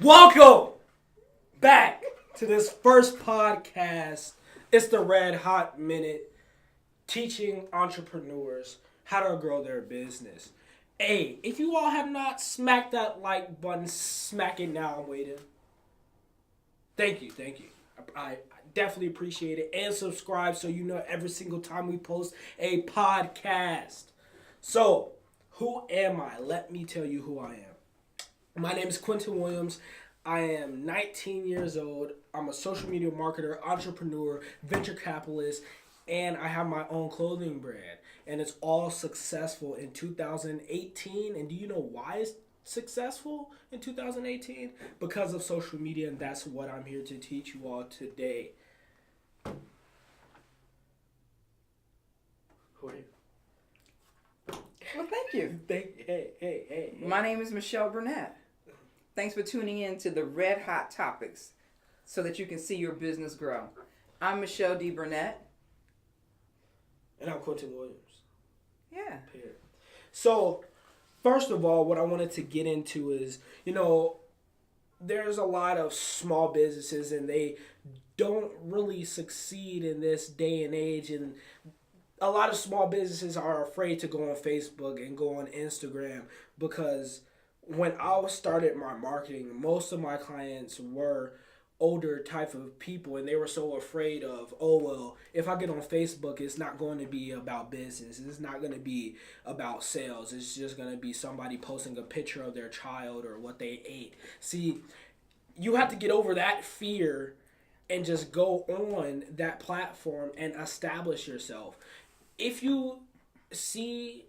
Welcome back to this first podcast. It's the Red Hot Minute, teaching entrepreneurs how to grow their business. Hey, if you all have not smacked that like button, smack it now. I'm waiting. Thank you. I definitely appreciate it. And subscribe so you know every single time we post a podcast. So, who am I? Let me tell you who I am. My name is Quentin Williams. I am 19 years old. I'm a social media marketer, entrepreneur, venture capitalist, and I have my own clothing brand. And it's all successful in 2018. And do you know why it's successful in 2018? Because of social media, and that's what I'm here to teach you all today. Who are you? Well, thank you. Hey. My name is Michelle Burnett. Thanks for tuning in to the Red Hot Topics so that you can see your business grow. I'm Michelle D. Burnett. And I'm Quentin Williams. Yeah. So, first of all, what I wanted to get into is, there's a lot of small businesses and they don't really succeed in this day and age. And a lot of small businesses are afraid to go on Facebook and go on Instagram because when I started my marketing, most of my clients were older type of people, and they were so afraid of, if I get on Facebook, it's not going to be about business. It's not going to be about sales. It's just going to be somebody posting a picture of their child or what they ate. See, you have to get over that fear and just go on that platform and establish yourself. If you see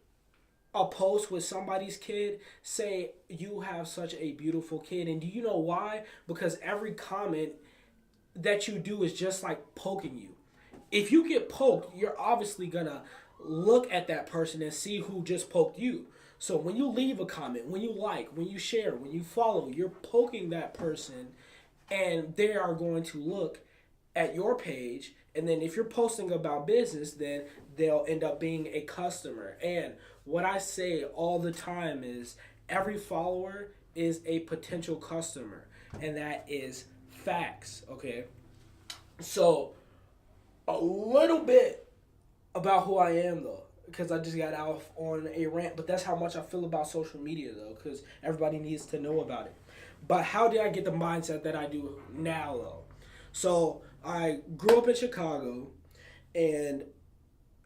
a post with somebody's kid, say you have such a beautiful kid, and do you know why? Because every comment that you do is just like poking you. If you get poked, you're obviously gonna look at that person and see who just poked you. So when you leave a comment, when you like, when you share, when you follow, you're poking that person, and they are going to look at your page. And then if you're posting about business, then they'll end up being a customer. And what I say all the time is every follower is a potential customer. And that is facts, okay? So a little bit about who I am, though, because I just got out on a rant. But that's how much I feel about social media, though, because everybody needs to know about it. But how did I get the mindset that I do now, though? So I grew up in Chicago, and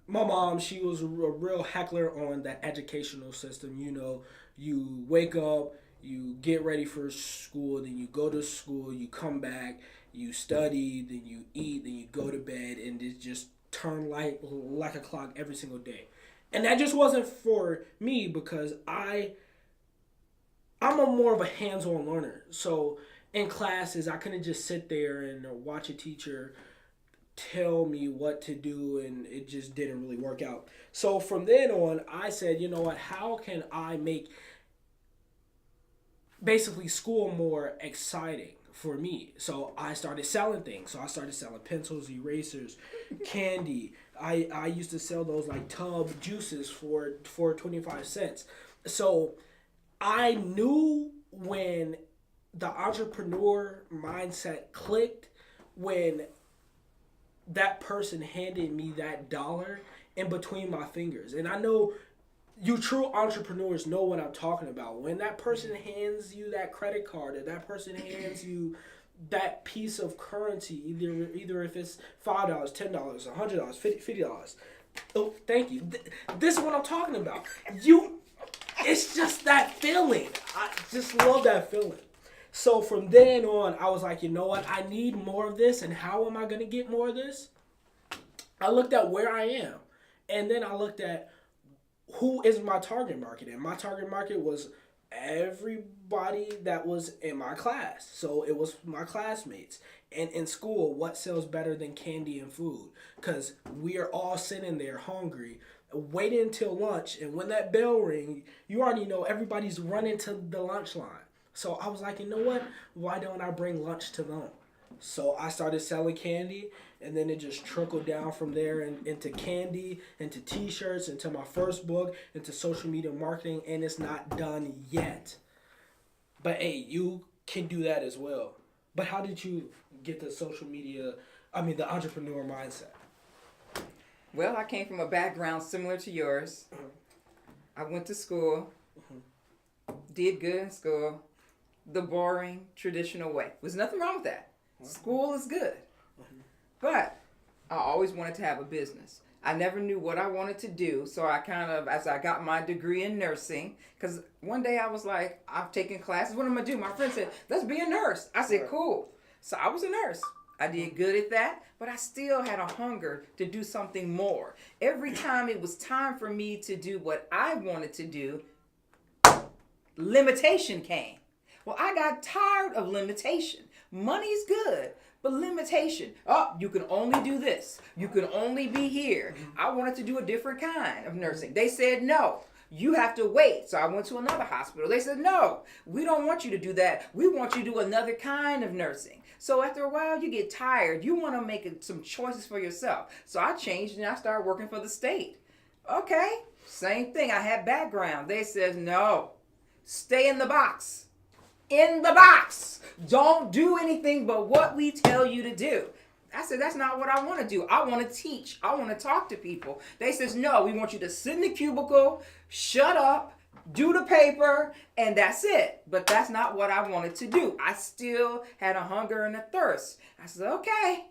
my mom, she was a real heckler on that educational system. You wake up, you get ready for school, then you go to school, you come back, you study, then you eat, then you go to bed, and it just turned like a clock every single day. And that just wasn't for me because I'm more of a hands-on learner. So in classes, I couldn't just sit there and watch a teacher tell me what to do, and it just didn't really work out. So from then on, I said, you know what, how can I make basically school more exciting for me? So I started selling things. So I started selling pencils, erasers, candy. I used to sell those like tub juices for 25 cents. So I knew when the entrepreneur mindset clicked when that person handed me that dollar in between my fingers. And I know you true entrepreneurs know what I'm talking about. When that person hands you that credit card, or that person hands you that piece of currency, either if it's $5, $10, $100, $50. Oh, thank you. This is what I'm talking about. It's just that feeling. I just love that feeling. So from then on, I was like, you know what? I need more of this. And how am I going to get more of this? I looked at where I am. And then I looked at who is my target market. And my target market was everybody that was in my class. So it was my classmates. And in school, what sells better than candy and food? Because we are all sitting there hungry, waiting until lunch. And when that bell rings, you already know everybody's running to the lunch line. So I was like, you know what? Why don't I bring lunch to them? So I started selling candy, and then it just trickled down from there into candy, into t-shirts, into my first book, into social media marketing, and it's not done yet. But hey, you can do that as well. But how did you get the social media, the entrepreneur mindset? Well, I came from a background similar to yours. I went to school, did good in school, the boring, traditional way. There's nothing wrong with that. School is good. But I always wanted to have a business. I never knew what I wanted to do, so I kind of, as I got my degree in nursing, because one day I was like, I've taken classes, what am I going to do? My friend said, let's be a nurse. I said, cool. So I was a nurse. I did good at that, but I still had a hunger to do something more. Every time it was time for me to do what I wanted to do, limitation came. Well, I got tired of limitation. Money's good, but limitation. Oh, you can only do this. You can only be here. I wanted to do a different kind of nursing. They said, no, you have to wait. So I went to another hospital. They said, no, we don't want you to do that. We want you to do another kind of nursing. So after a while, you get tired. You want to make some choices for yourself. So I changed and I started working for the state. Okay, same thing. I had background. They said, no, stay in the box. In the box. Don't do anything but what we tell you to do. I said, that's not what I want to do. I want to teach. I want to talk to people. They says, no, we want you to sit in the cubicle, shut up, do the paper, and that's it. But that's not what I wanted to do. I still had a hunger and a thirst. I said, okay.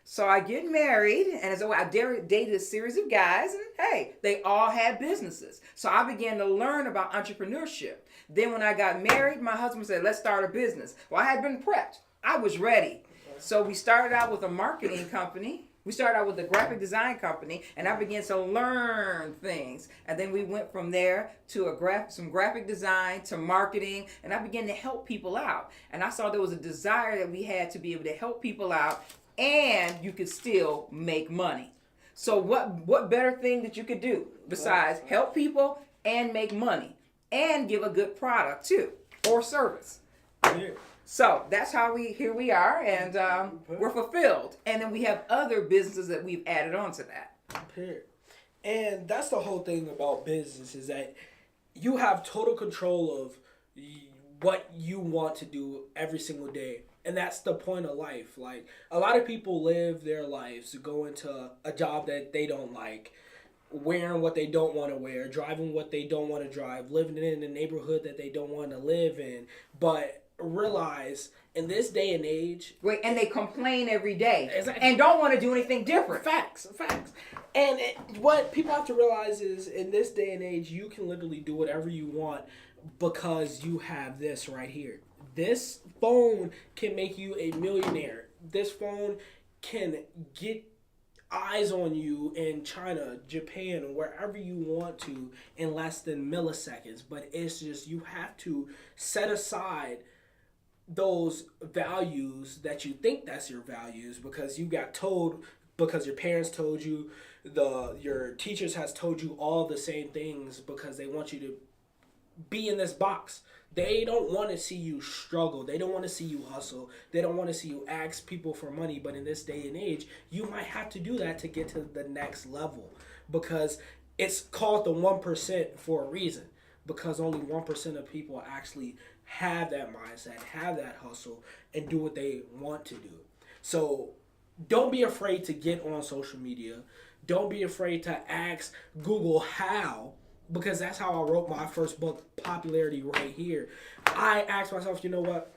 So I get married, and so I dated a series of guys, and hey, they all had businesses. So I began to learn about entrepreneurship. Then when I got married, my husband said, let's start a business. Well, I had been prepped. I was ready. So we started out with a marketing company. We started out with a graphic design company, and I began to learn things. And then we went from there to some graphic design to marketing, and I began to help people out. And I saw there was a desire that we had to be able to help people out, and you could still make money. So what better thing that you could do besides help people and make money and give a good product too or service? Yeah. So that's how here we are, and we're fulfilled. And then we have other businesses that we've added on to that. And that's the whole thing about business, is that you have total control of what you want to do every single day. And that's the point of life. Like, a lot of people live their lives going to a job that they don't like, wearing what they don't want to wear, driving what they don't want to drive, living in a neighborhood that they don't want to live in. But realize in this day and age, and they complain every day. Exactly. And don't want to do anything different. Facts. And what people have to realize is, in this day and age, you can literally do whatever you want because you have this right here. This phone can make you a millionaire. This phone can get eyes on you in China, Japan, wherever you want to in less than milliseconds. But it's just, you have to set aside those values that you think that's your values because you got told, because your parents told you, your teachers has told you all the same things because they want you to be in this box. They don't want to see you struggle. They don't want to see you hustle. They don't want to see you ask people for money. But in this day and age, you might have to do that to get to the next level, because it's called the 1% for a reason, because only 1% of people actually have that mindset, have that hustle, and do what they want to do. So don't be afraid to get on social media. Don't be afraid to ask Google how, because that's how I wrote my first book, Popularity, right here. I asked myself, you know what?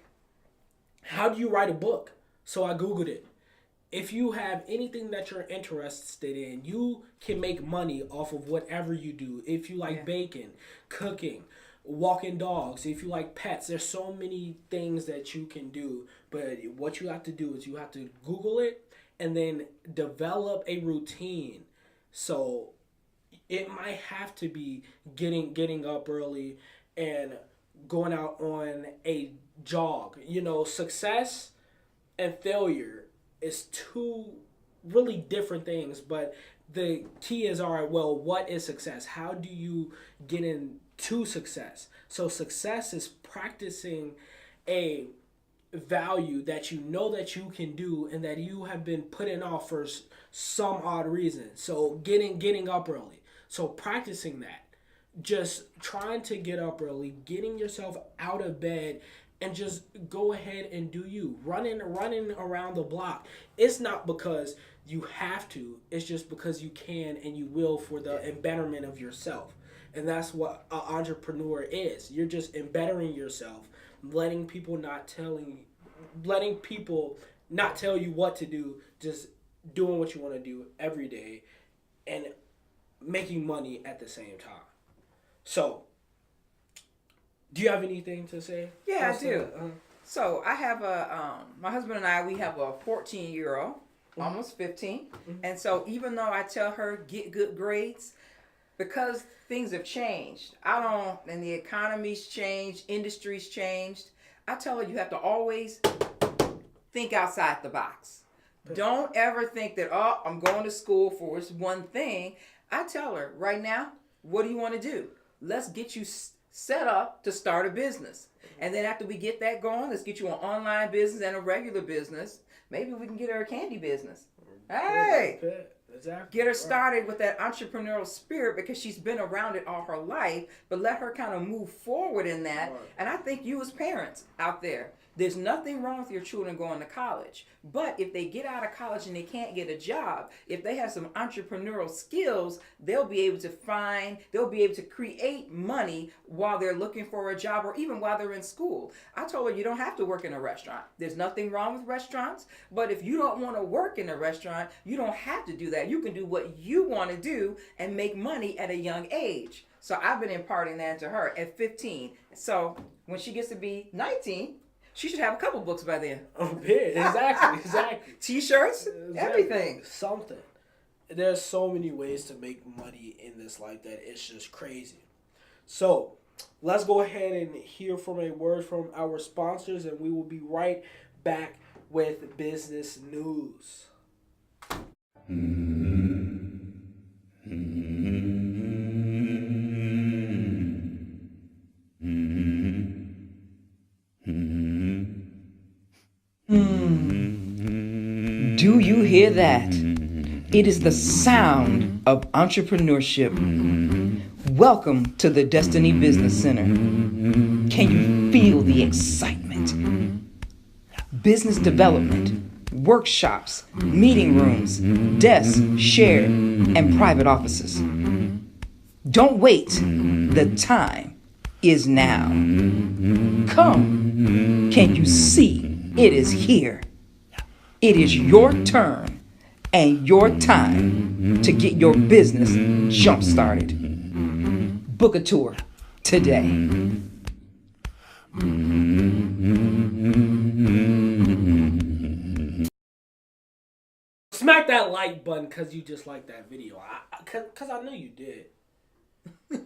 How do you write a book? So I Googled it. If you have anything that you're interested in, you can make money off of whatever you do. If you like baking, cooking, walking dogs, if you like pets, there's so many things that you can do. But what you have to do is you have to Google it and then develop a routine. So it might have to be getting up early and going out on a jog. You know, success and failure is two really different things, but the key is, all right, well, what is success? How do you get into success? So success is practicing a value that you know that you can do and that you have been putting off for some odd reason. So getting up early. So practicing that, just trying to get up early, getting yourself out of bed and just go ahead and do you. Running around the block. It's not because you have to. It's just because you can and you will for the betterment of yourself. And that's what an entrepreneur is. You're just bettering yourself, letting people not tell you what to do, just doing what you want to do every day and making money at the same time. So, do you have anything to say? Yeah, I do. So I have my husband and I, we have a 14-year-old, almost 15. And so even though I tell her get good grades, because things have changed, and the economy's changed, industry's changed, I tell her you have to always think outside the box. Don't ever think that, I'm going to school for this one thing. I tell her, right now, what do you want to do? Let's get you set up to start a business. And then after we get that going, let's get you an online business and a regular business. Maybe we can get her a candy business. Hey! Exactly. Get her started with that entrepreneurial spirit because she's been around it all her life, but let her kind of move forward in that. Right. And I think you as parents out there, there's nothing wrong with your children going to college. But if they get out of college and they can't get a job, if they have some entrepreneurial skills, they'll be able to create money while they're looking for a job or even while they're in school. I told her you don't have to work in a restaurant. There's nothing wrong with restaurants, but if you don't want to work in a restaurant, you don't have to do that. You can do what you want to do and make money at a young age. So I've been imparting that to her at 15. So when she gets to be 19, she should have a couple books by then. Oh, yeah, exactly. T-shirts, everything. Something. There's so many ways to make money in this life that it's just crazy. So let's go ahead and hear from a word from our sponsors, and we will be right back with business news. Do you hear that? It is the sound of entrepreneurship. Welcome to the Destiny Business Center. Can you feel the excitement? Business development, workshops, meeting rooms, desks, shared, and private offices. Don't wait. The time is now. Come. Can you see it is here? It is your turn and your time to get your business jump-started. Book a tour today. Smack that like button because you just liked that video. Because I know you did.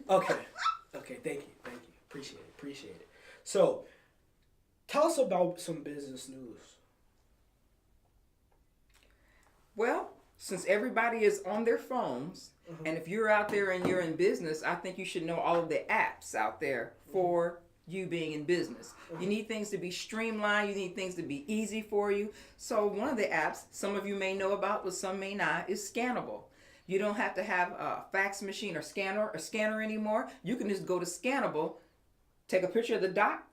Okay, thank you. Appreciate it. So, tell us about some business news. Well, since everybody is on their phones, and if you're out there and you're in business, I think you should know all of the apps out there for you being in business. You need things to be streamlined. You need things to be easy for you. So one of the apps, some of you may know about, but some may not, is Scannable. You don't have to have a fax machine or scanner anymore. You can just go to Scannable, take a picture of the doc,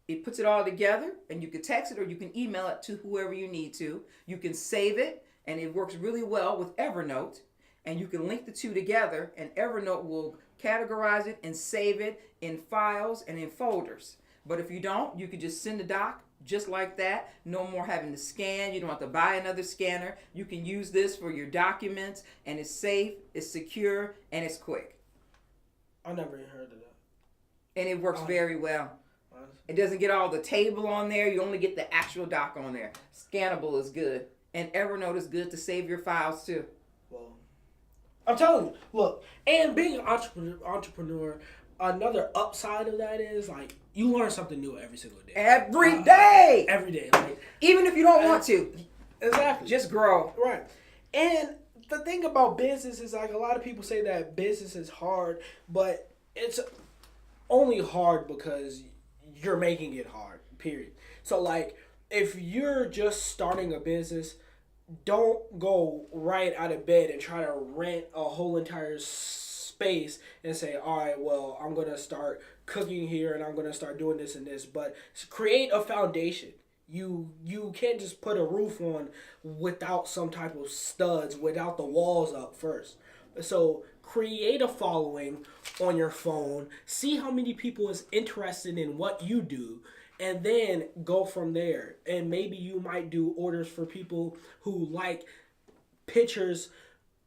it puts it all together, and you can text it or you can email it to whoever you need to. You can save it, and it works really well with Evernote, and you can link the two together, and Evernote will categorize it and save it in files and in folders. But if you don't, you can just send a doc just like that. No more having to scan. You don't have to buy another scanner. You can use this for your documents, and it's safe, it's secure, and it's quick. I never even heard of that. And it works very well. It doesn't get all the table on there. You only get the actual doc on there. Scannable is good. And Evernote is good to save your files too. Well, I'm telling you, look, and being an entrepreneur, another upside of that is like you learn something new every single day. Every day. Every day. Like even if you don't want to. Exactly. Just grow. Right. And the thing about business is like a lot of people say that business is hard, but it's only hard because you're making it hard, period. So like if you're just starting a business, don't go right out of bed and try to rent a whole entire space space and say, all right, well, I'm going to start cooking here and I'm going to start doing this and this. But create a foundation. You can't just put a roof on without some type of studs, without the walls up first. So create a following on your phone. See how many people is interested in what you do. And then go from there. And maybe you might do orders for people who like pictures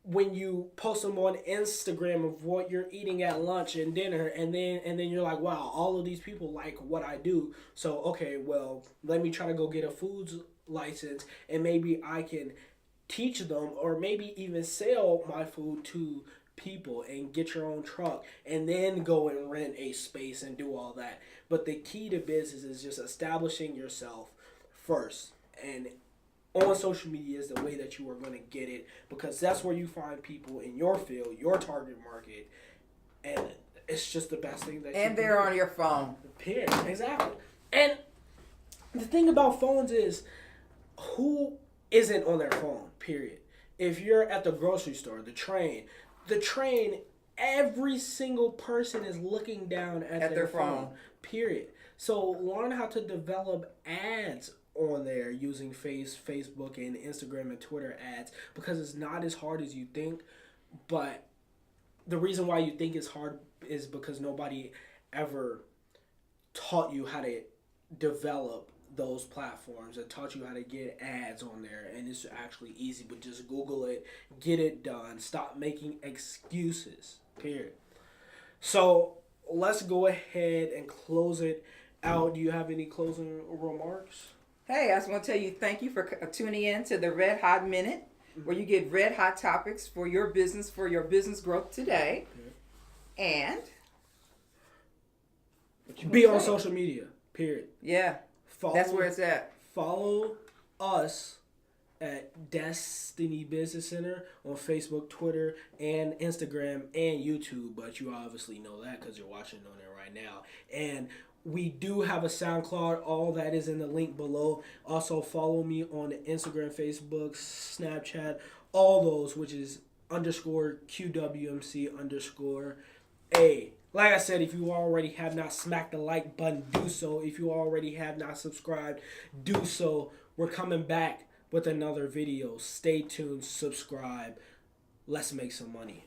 when you post them on Instagram of what you're eating at lunch and dinner, and then you're like, wow, all of these people like what I do. So okay, well, let me try to go get a foods license, and maybe I can teach them, or maybe even sell my food to people and get your own truck, and then go and rent a space and do all that. But the key to business is just establishing yourself first, and on social media is the way that you are going to get it, because that's where you find people in your field, your target market, and it's just the best thing that. And they're on your phone. Period. Exactly. And the thing about phones is, who isn't on their phone? Period. If you're at the grocery store, the train, every single person is looking down at their phone. Period. So learn how to develop ads on there using Facebook and Instagram and Twitter ads, because it's not as hard as you think. But the reason why you think it's hard is because nobody ever taught you how to develop those platforms and taught you how to get ads on there. And it's actually easy, but just Google it, get it done. Stop making excuses. Period. So let's go ahead and close it out. Do you have any closing remarks? Hey, I just want to tell you thank you for tuning in to the Red Hot Minute, where you get red hot topics for your business growth today. And be on social media. Period. Yeah, that's where it's at. Follow us at Destiny Business Center on Facebook, Twitter, and Instagram, and YouTube. But you obviously know that because you're watching on it right now. And we do have a SoundCloud. All that is in the link below. Also, follow me on Instagram, Facebook, Snapchat, all those, which is _QWMC_A. Like I said, if you already have not smacked the like button, do so. If you already have not subscribed, do so. We're coming back with another video. Stay tuned, subscribe. Let's make some money.